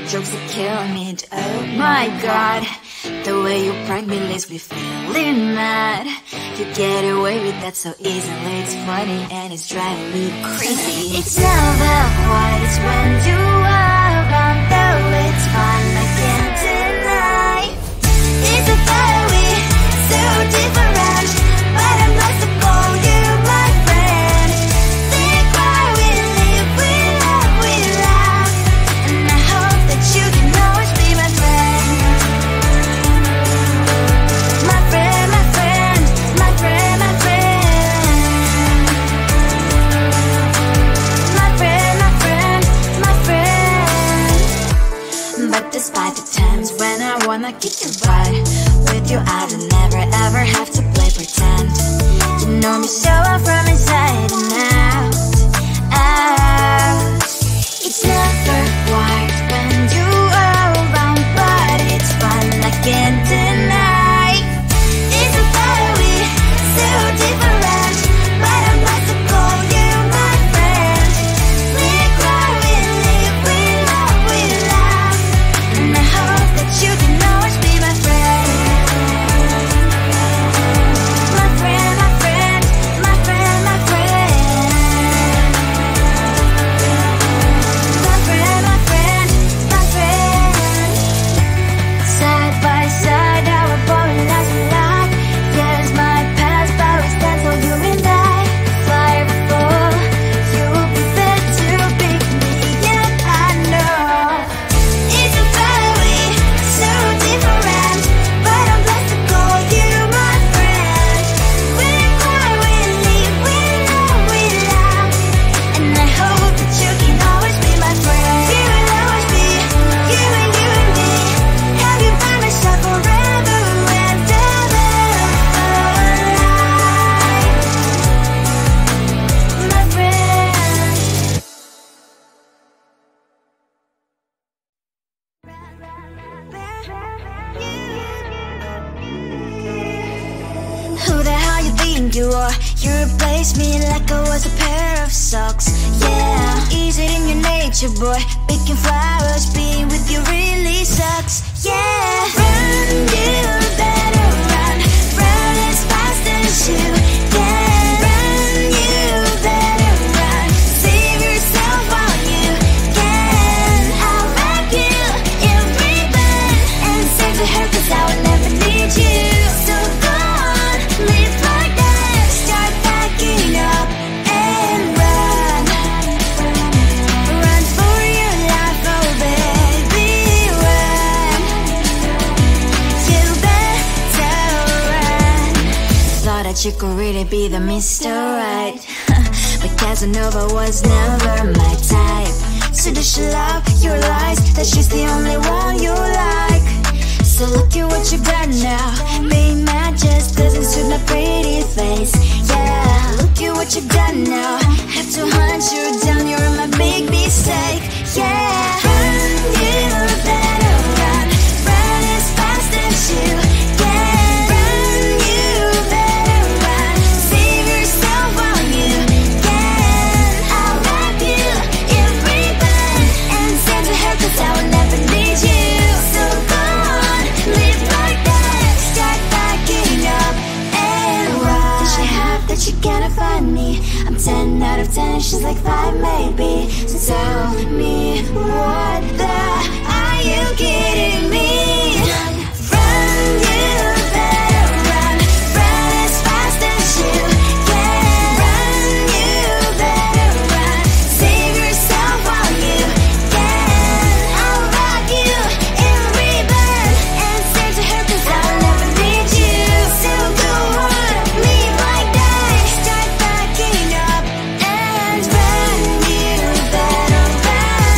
jokes that kill me. Oh my god, the way you prank me leaves me feeling mad. You get away with that so easily. It's funny and it's driving me crazy. It's never quite as when you are around, though it's fun, I can't deny. It's a very so different, but I must have called you my friend. Think why we live, we love, we laugh, and I hope that you can always be my friend. My friend, my friend, my friend, my friend. My friend, my friend, my friend. But despite the times when I wanna kick your butt, with you I don't never ever have to play pretend. You know me so well from inside and out, out. It's never quite when you are around, but it's fun, I can't deny. It's a very so different, but I must have called you my friend. We cry, we live, we love, we laugh, and I hope that you can always be my friend. My friend, my friend, my friend, my friend. My friend, my friend, my friend. Side by side, our body lies a lot. Yes, my past, but we stand so you and I. Fly before you prefer to pick me, yeah, I know. It's a very so different, but I'm blessed to call you my friend. We cry, we live, we love, we laugh, and I hope that you can always be my friend. You will always be, you and me. Have you by my side forever and ever. My friend. Who the hell you think you are? You replaced me like I was a pair of socks. Yeah, is it in your nature, boy? Picking flowers, being with you really sucks. Yeah, run, you better run. Run as fast as you can. Run, you better run. Save yourself while you can. I'll wrap you in ribbon and save the hair, 'cause I will never need you. So go on, live like that. Start backing up and run. Run for your life, oh baby, run. You better run. Thought that you could really be the Mr. Right, but Casanova was never my type. So does she love your lies, that she's the only one you like? So look at what you've done now. Being mad just doesn't suit my pretty face. Yeah, look at what you've done now. Have to hunt you down, you're my big mistake. Yeah, run, you better run. Run as fast as you can. Run, you better run. Save yourself while you can. I'll wrap you in ribbon and save the hair, 'cause I will never need you. So go on, live like that. Start backing up and run. Does she have that she cannot find me? I'm 10 out of 10, she's like 5 maybe. So tell me, what the are you kidding me? Run, you better run. Run as fast as you can. Run, you better run. Save yourself while you can. I'll wrap you in ribbon and save the hair, 'cause I'll never need you. So go on, live like that. Start backing up and run. You better run.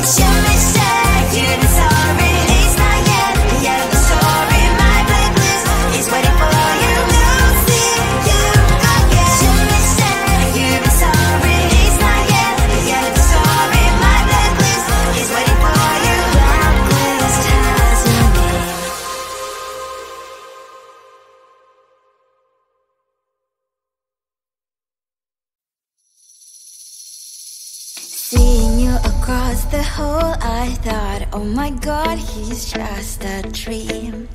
Should we say you've been sorry? It's not yet the end of the story. My blacklist is waiting for you. We'll see you again. Should we say you've been sorry? It's not yet the end of the story. My blacklist is waiting for you. Blacklist has your name. Seeing you across the hall, I thought, oh my god, he's just a dream.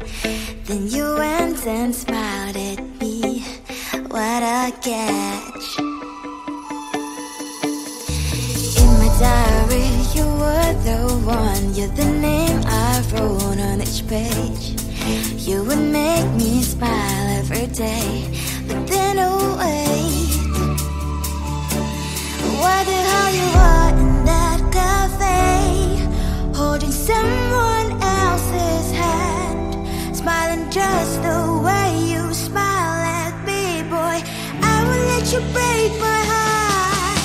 Then you went and smiled at me. What a catch. In my diary, you were the one. You're the name I wrote on each page. You would make me smile every day. But then, oh wait, why the hell you are in that cafe, holding someone else's hand, smiling just the way you smile at me, boy. I will let you break my heart.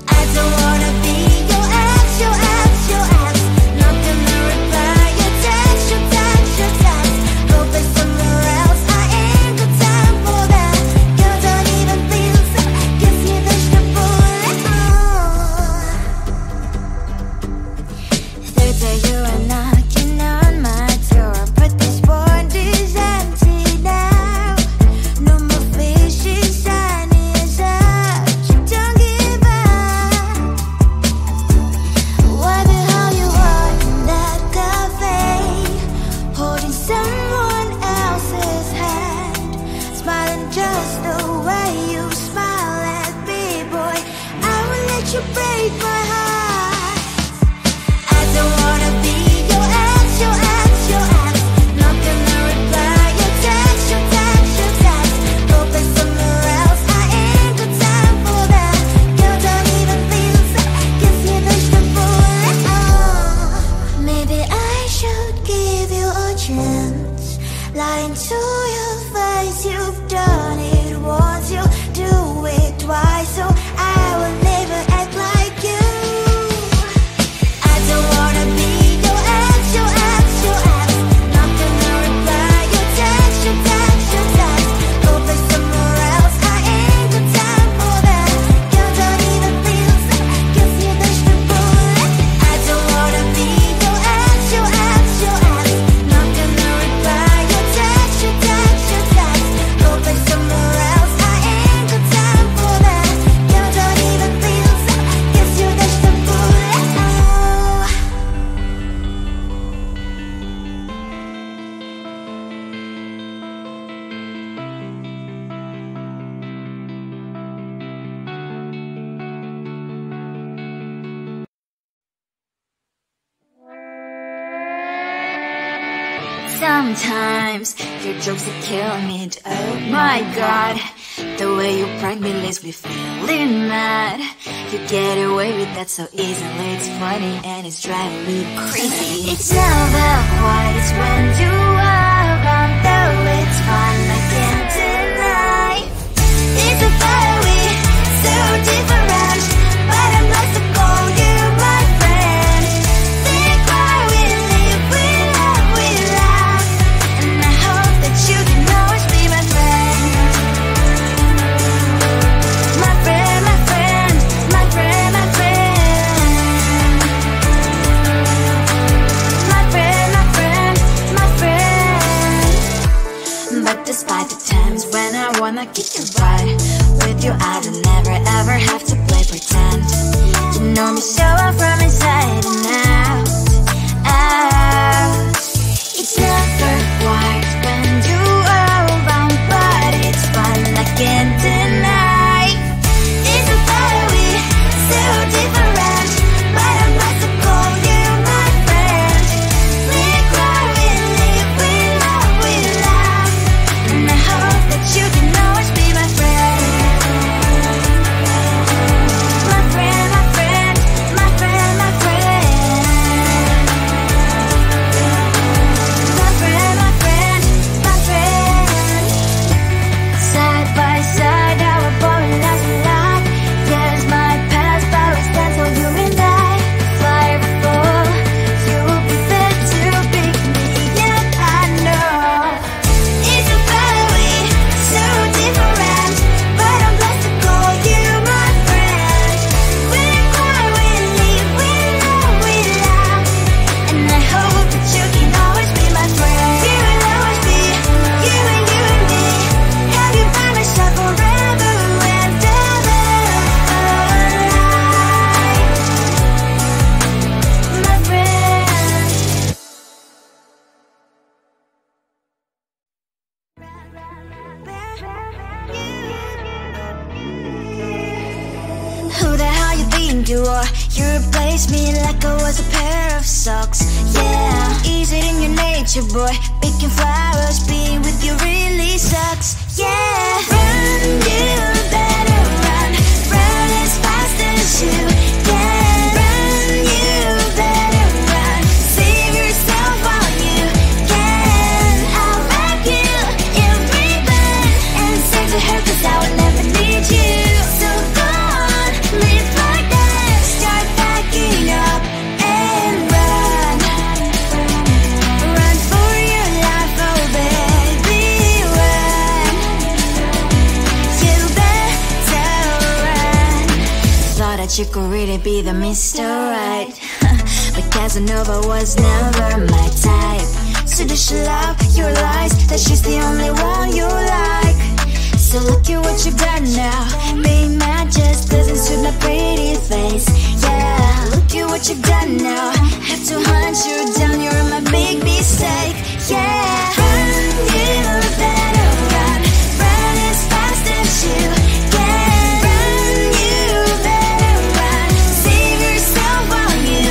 I don't wanna be your ex, your ex, your ex. Not gonna reply your text, your text, your text. Go play somewhere else, I ain't got time for that. You don't even feel so, guess you dodged the bullet. Third day you are knocking on my door, but this world is empty now. No more fishing, sunny as up. You don't give up. Why the hell you are in that cafe, holding someone else's hand, smiling just the way you smile at me, boy. I will let you break my heart. I don't wanna be your ex, your ex, your ex. Not gonna reply your text, your text, your text. Go play somewhere else, I ain't got time for that. You don't even feel so, guess you dodged the bullet. Maybe I should give you a chance. Lying to your face, you've done it once, you do it twice, so I will never act like you. I don't wanna be your ex, your ex, your ex. Not gonna reply your text, your text, your text. Go play somewhere else, I ain't got time for that. You don't even feel so, guess you dodged the bullet. I don't wanna be your ex, your ex, your ex. Not gonna reply your text, your text, your text. Go play somewhere else, I ain't got time for that. You don't even feel so, guess you dodged the bullet. Sometimes your jokes are killing me. Oh my god, the way you prank me leaves me feeling mad. You get away with that so easily. It's funny and it's driving me crazy. It's never quite as when you are around, though it's fun, I can't deny. It's a fire we so different, but I'm not to call you my friend. Think why we live, we love, we laugh, and I hope that you can always be my friend. My friend, my friend, my friend, my friend. My friend, my friend, my friend. But despite the times when I wanna kick your butt, with you I don't never ever have to play pretend. You know me so well from inside and out, out. It's never quite when you are around, but it's fun, I can't deny. It's a fire we so different, but I must have called you my friend. We cry, we live, we love, we laugh, and I hope that you can always be my friend. endure. You replace me like I was a pair of socks. Yeah, is it in your nature, boy? Picking flowers, being with you really sucks. Yeah, run, you better run. Run as fast as you can. Run, you better run. Save yourself while you can. I'll wrap you in ribbon and send to her, 'cause I will never need you. So go on, live like that. Start packing up and run. Run for your life, oh baby, run. You better run. Thought that you could really be the Mr. Right, but Casanova was never my type. So does she love your lies, that she's the only one you like? So look at what you've done now. Being mad just doesn't suit my pretty face. Yeah, look at what you've done now. Have to hunt you down, you're my big mistake. Yeah, run, you better run. Run as fast as you can. Run, you better run. Save yourself while you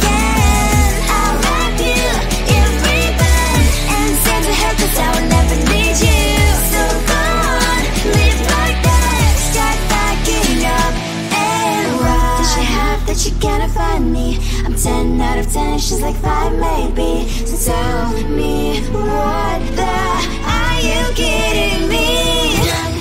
can. I'll wrap you in ribbon and send to her, 'cause I will never need you. So go on, live like that. Start packing up and run. Does she have that she cannot find me? I'm 10 out of 10, she's like 5 maybe. So tell me, what the are you kidding me? Run,